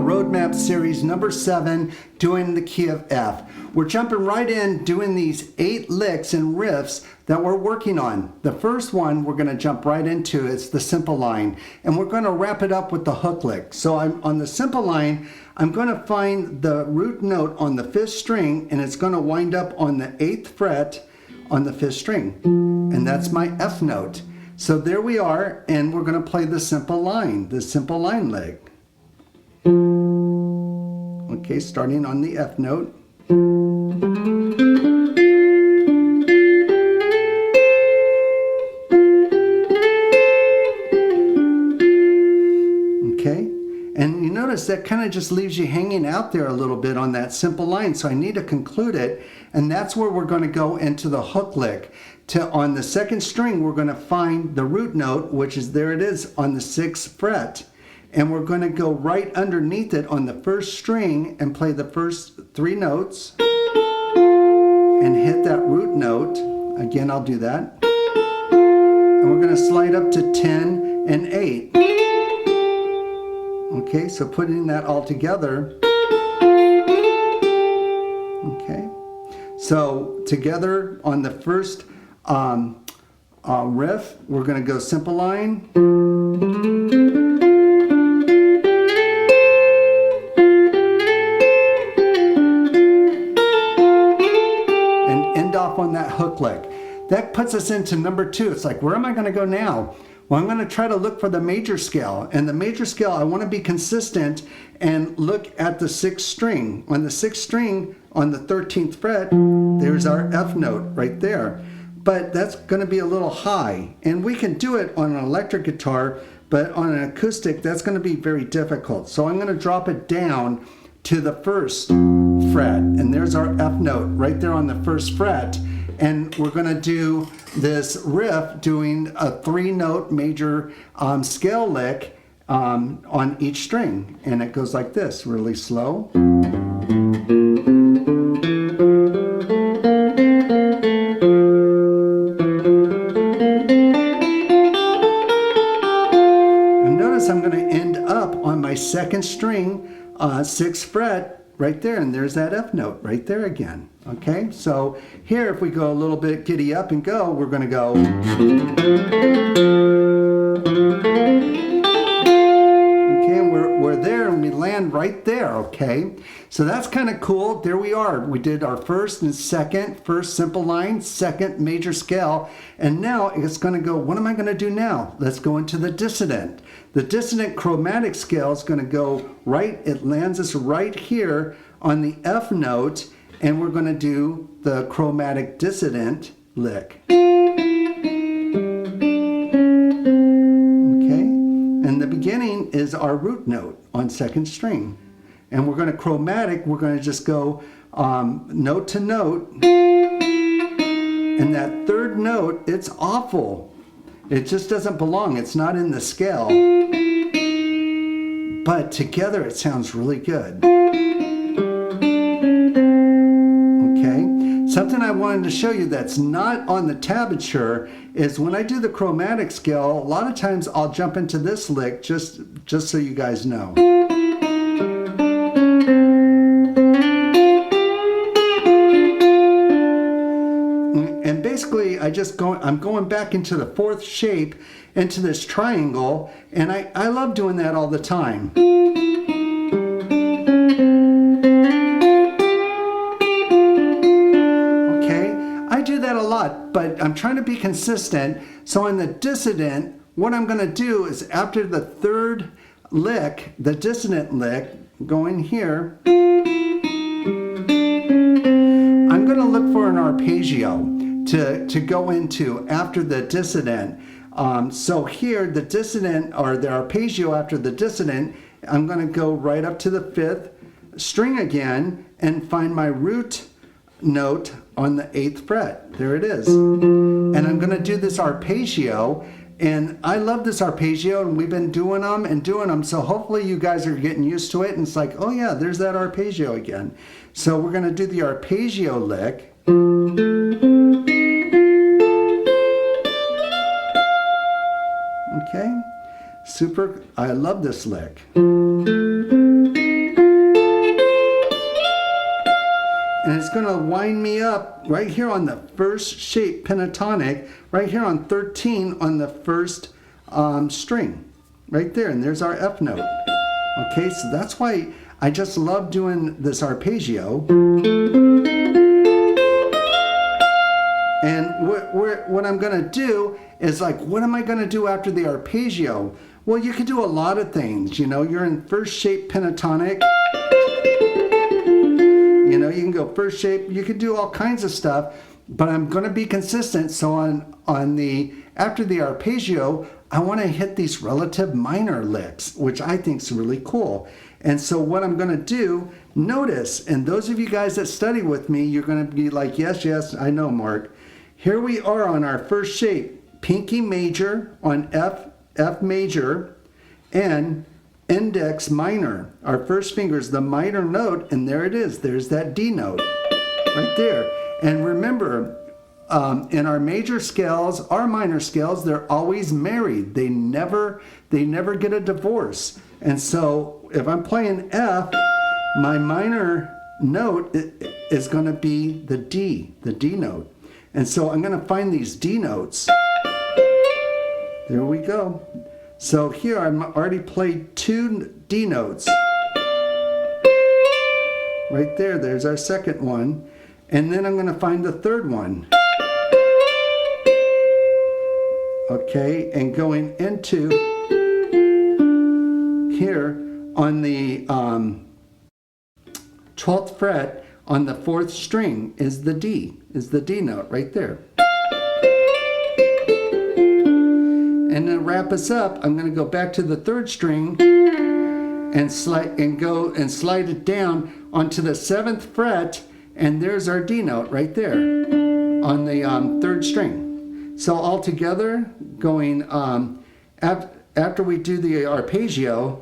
Roadmap Series number 7, doing the key of F. We're jumping right in, doing these 8 licks and riffs that we're working on. The first one we're going to jump right into is the simple line, and we're going to wrap it up with the hook lick. So I'm on the simple line, I'm going to find the root note on the 5th string, and it's going to wind up on the 8th fret on the 5th string, and that's my F note. So there we are, and we're going to play the simple line lick. Okay, starting on the F note. Okay, and you notice that kind of just leaves you hanging out there a little bit on that simple line, so I need to conclude it, and that's where we're going to go into the hook lick. On the 2nd string, we're going to find the root note, which is, there it is, on the 6th fret. And we're going to go right underneath it on the 1st string and play the first 3 notes and hit that root note. Again, I'll do that. And we're going to slide up to 10 and 8. Okay, so putting that all together. Okay, so together on the first riff, we're going to go simple line. On that hook lick. That puts us into number 2. It's like, where am I going to go now? Well, I'm going to try to look for the major scale. And the major scale, I want to be consistent and look at the 6th string. On the 6th string, on the 13th fret, there's our F note right there. But that's going to be a little high. And we can do it on an electric guitar, but on an acoustic, that's going to be very difficult. So I'm going to drop it down to the 1st fret, and there's our F note right there on the 1st fret, and we're going to do this riff doing a 3-note major scale lick on each string, and it goes like this, really slow. And notice I'm going to end up on my 2nd string, 6th fret, right there, and there's that F note right there again. Okay, so here if we go a little bit giddy up and go, we're going to go. Okay, and we're there and we land right there. Okay, so that's kind of cool. There we are. We did our 1st and 2nd, 1st simple line, 2nd major scale, and now it's going to go, what am I going to do now? Let's go into the dissonant. The dissonant chromatic scale is going to go right, it lands us right here on the F note, and we're going to do the chromatic dissonant lick. Okay, and the beginning is our root note on 2nd string. And we're going to chromatic, we're going to just go note to note, and that 3rd note, it's awful. It just doesn't belong. It's not in the scale. But together it sounds really good. Okay. Something I wanted to show you that's not on the tablature is when I do the chromatic scale, a lot of times I'll jump into this lick just so you guys know. And basically, I'm going back into the 4th shape, into this triangle, and I love doing that all the time. Okay, I do that a lot, but I'm trying to be consistent. So in the dissonant, what I'm going to do is after the 3rd lick, the dissonant lick, going here, I'm going to look for an arpeggio to go into after the dissonant. So here, the dissonant, or the arpeggio after the dissonant, I'm going to go right up to the 5th string again and find my root note on the 8th fret. There it is. And I'm going to do this arpeggio, and I love this arpeggio, and we've been doing them, so hopefully you guys are getting used to it, and it's like, oh yeah, there's that arpeggio again. So we're going to do the arpeggio lick. Okay, super, I love this lick. it's going to wind me up right here on the first shape pentatonic, right here on 13 on the first string, right there, and there's our F note. Okay, so that's why I just love doing this arpeggio. And what I'm going to do is like, what am I going to do after the arpeggio? Well, you could do a lot of things. You know, you're in first shape pentatonic. You know, you can go first shape. You could do all kinds of stuff, but I'm going to be consistent. So on the after the arpeggio, I want to hit these relative minor licks, which I think is really cool. And so what I'm going to do, notice, and those of you guys that study with me, you're going to be like, yes, yes, I know, Mark. Here we are on our first shape, pinky major on F major, and index minor. Our first finger is the minor note, and there it is. There's that D note right there. And remember, in our major scales, our minor scales, they're always married. They never get a divorce. And so if I'm playing F, my minor note is going to be the D note. And so I'm going to find these D notes. There we go. So here I've already played 2 D notes. Right there, there's our second one. And then I'm going to find the third one. Okay, and going into here on the 12th fret on the 4th string is the D note right there. And to wrap us up, I'm going to go back to the 3rd string and slide it down onto the 7th fret, and there's our D note right there on the 3rd string. So all together, going after we do the arpeggio,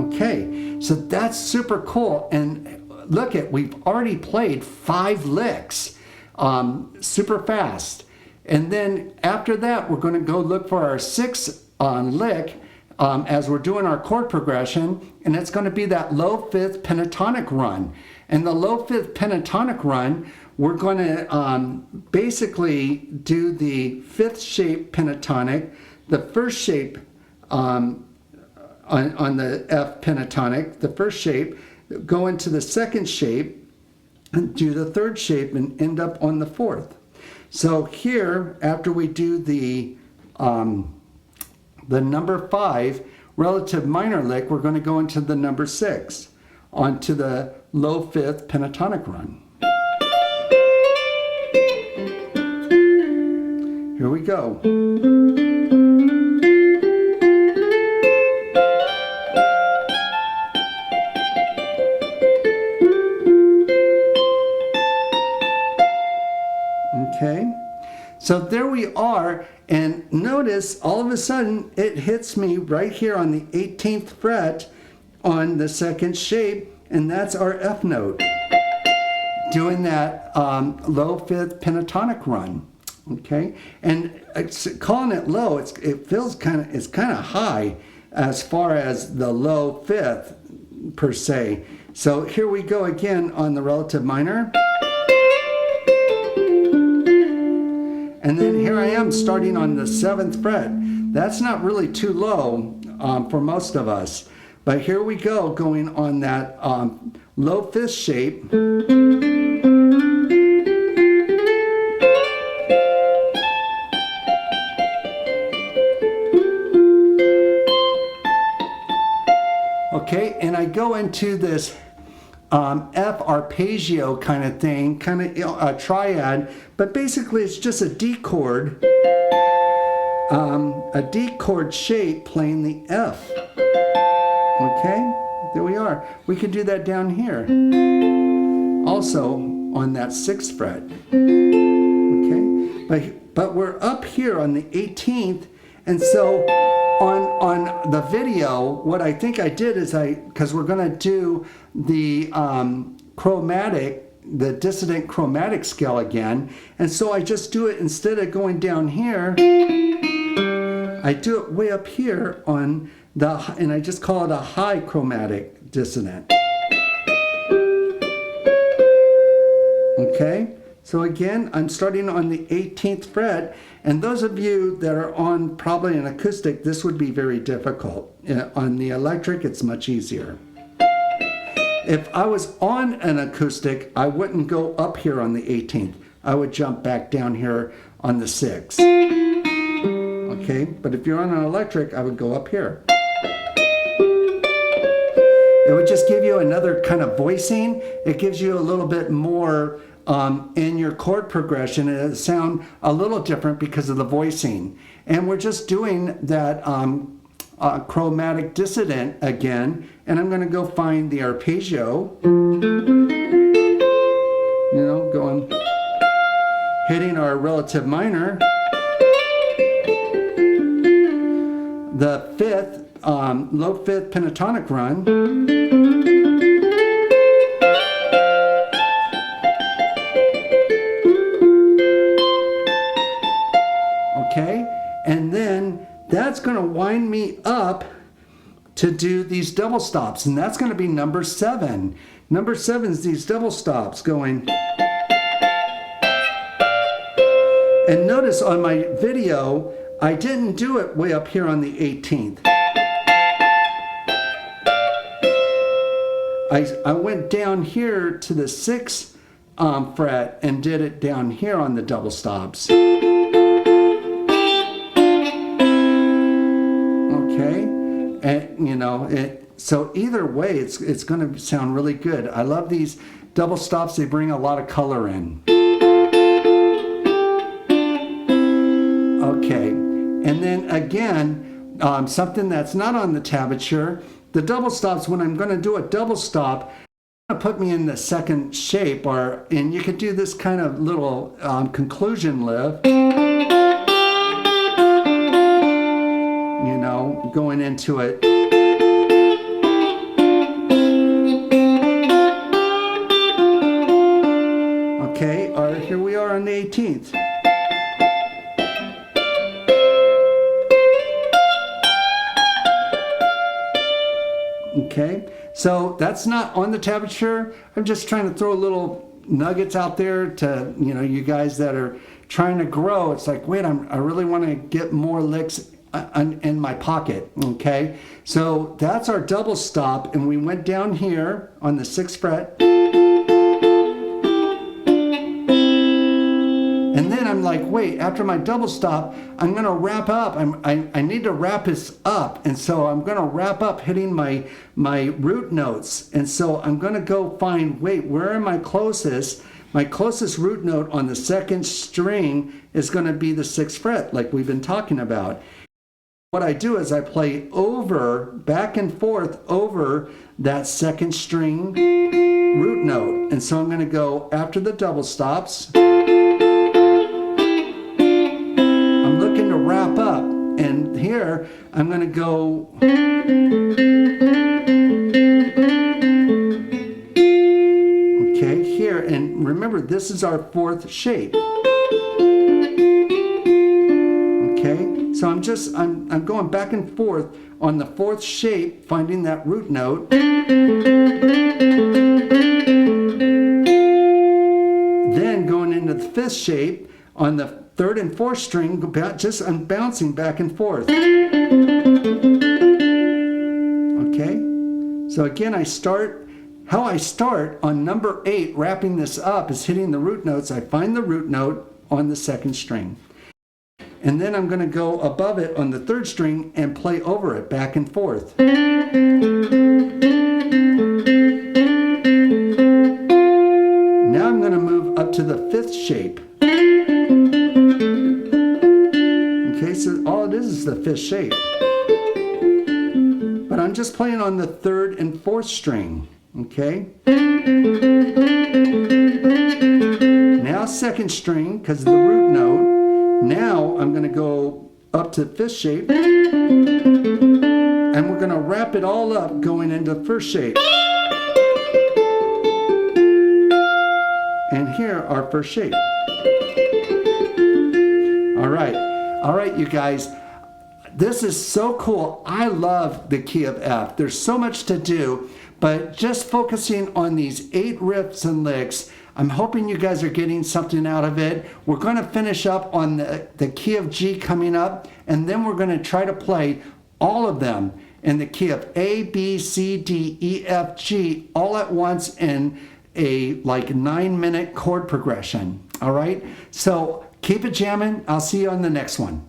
okay, so that's super cool. And look we've already played 5 licks super fast. And then after that, we're going to go look for our 6th lick as we're doing our chord progression, and it's going to be that low 5th pentatonic run. And the low 5th pentatonic run, we're going to basically do the 5th shape pentatonic, the 1st shape on the F pentatonic, the 1st shape, go into the 2nd shape, and do the 3rd shape, and end up on the 4th. So here, after we do the number 5 relative minor lick, we're going to go into the number 6, onto the low 5th pentatonic run. Here we go. Okay, so there we are, and notice all of a sudden it hits me right here on the 18th fret on the 2nd shape, and that's our F note, doing that low 5th pentatonic run. Okay, and calling it low, it feels kind of high as far as the low 5th per se. So here we go again on the relative minor. And then here I am starting on the 7th fret. That's not really too low for most of us. But here we go, going on that low 5th shape. Okay, and I go into this F arpeggio kind of thing, kind of a triad, but basically it's just a D chord shape playing the F. Okay, there we are. We could do that down here, also on that 6th fret. Okay, but we're up here on the 18th, and so on the video, what I think I did is because we're going to do the the dissonant chromatic scale again, and so I just do it, instead of going down here, I do it way up here on and I just call it a high chromatic dissonant. Okay, so again, I'm starting on the 18th fret, and those of you that are on probably an acoustic, this would be very difficult. On the electric, it's much easier. If I was on an acoustic, I wouldn't go up here on the 18th. I would jump back down here on the 6th. Okay, but if you're on an electric, I would go up here. It would just give you another kind of voicing. It gives you a little bit more in your chord progression. It sound a little different because of the voicing. And we're just doing that chromatic dissonant again. And I'm going to go find the arpeggio. You know, going, hitting our relative minor. The fifth, low fifth pentatonic run. Okay, and then that's going to wind me up to do these double stops, and that's going to be number 7. Number 7 is these double stops going. And notice on my video, I didn't do it way up here on the 18th. I went down here to the 6th fret and did it down here on the double stops. Okay, and you know, so either way, it's going to sound really good. I love these double stops. They bring a lot of color in. Okay, and then again, something that's not on the tablature, the double stops, when I'm going to do a double stop, it's going to put me in the second shape, and you could do this kind of little conclusion lift. You know, going into it. Okay, here we are on the 18th. Okay, so that's not on the tablature. I'm just trying to throw little nuggets out there to, you know, you guys that are trying to grow. It's like, wait, I really want to get more licks in my pocket. Okay, so that's our double stop, and we went down here on the 6th fret. And then I'm like, wait, after my double stop, I'm going to wrap up. I need to wrap this up. And so I'm going to wrap up hitting my root notes. And so I'm going to go find, wait, where am I closest? My closest root note on the 2nd string is going to be the 6th fret, like we've been talking about. What I do is I play over, back and forth over that 2nd string root note. And so I'm going to go after the double stops. Wrap up, and here I'm going to go okay here, and remember this is our 4th shape. Okay, so I'm going back and forth on the 4th shape, finding that root note, then going into the 5th shape on the 3rd and 4th string, I'm bouncing back and forth. Okay, so again, how I start on number 8, wrapping this up, is hitting the root notes. I find the root note on the 2nd string. And then I'm going to go above it on the 3rd string and play over it back and forth. Now I'm going to move up to the 5th shape. Okay, so all it is the 5th shape. But I'm just playing on the 3rd and 4th string. Okay? Now 2nd string, because of the root note. Now I'm going to go up to 5th shape. And we're going to wrap it all up going into 1st shape. And here, our 1st shape. All right, you guys. this is so cool. I love the key of F. There's so much to do, but just focusing on these 8 riffs and licks, I'm hoping you guys are getting something out of it. We're going to finish up on the key of G coming up, and then we're going to try to play all of them in the key of A, B, C, D, E, F, G, all at once in a like 9-minute chord progression. All right? So keep it jamming. I'll see you on the next one.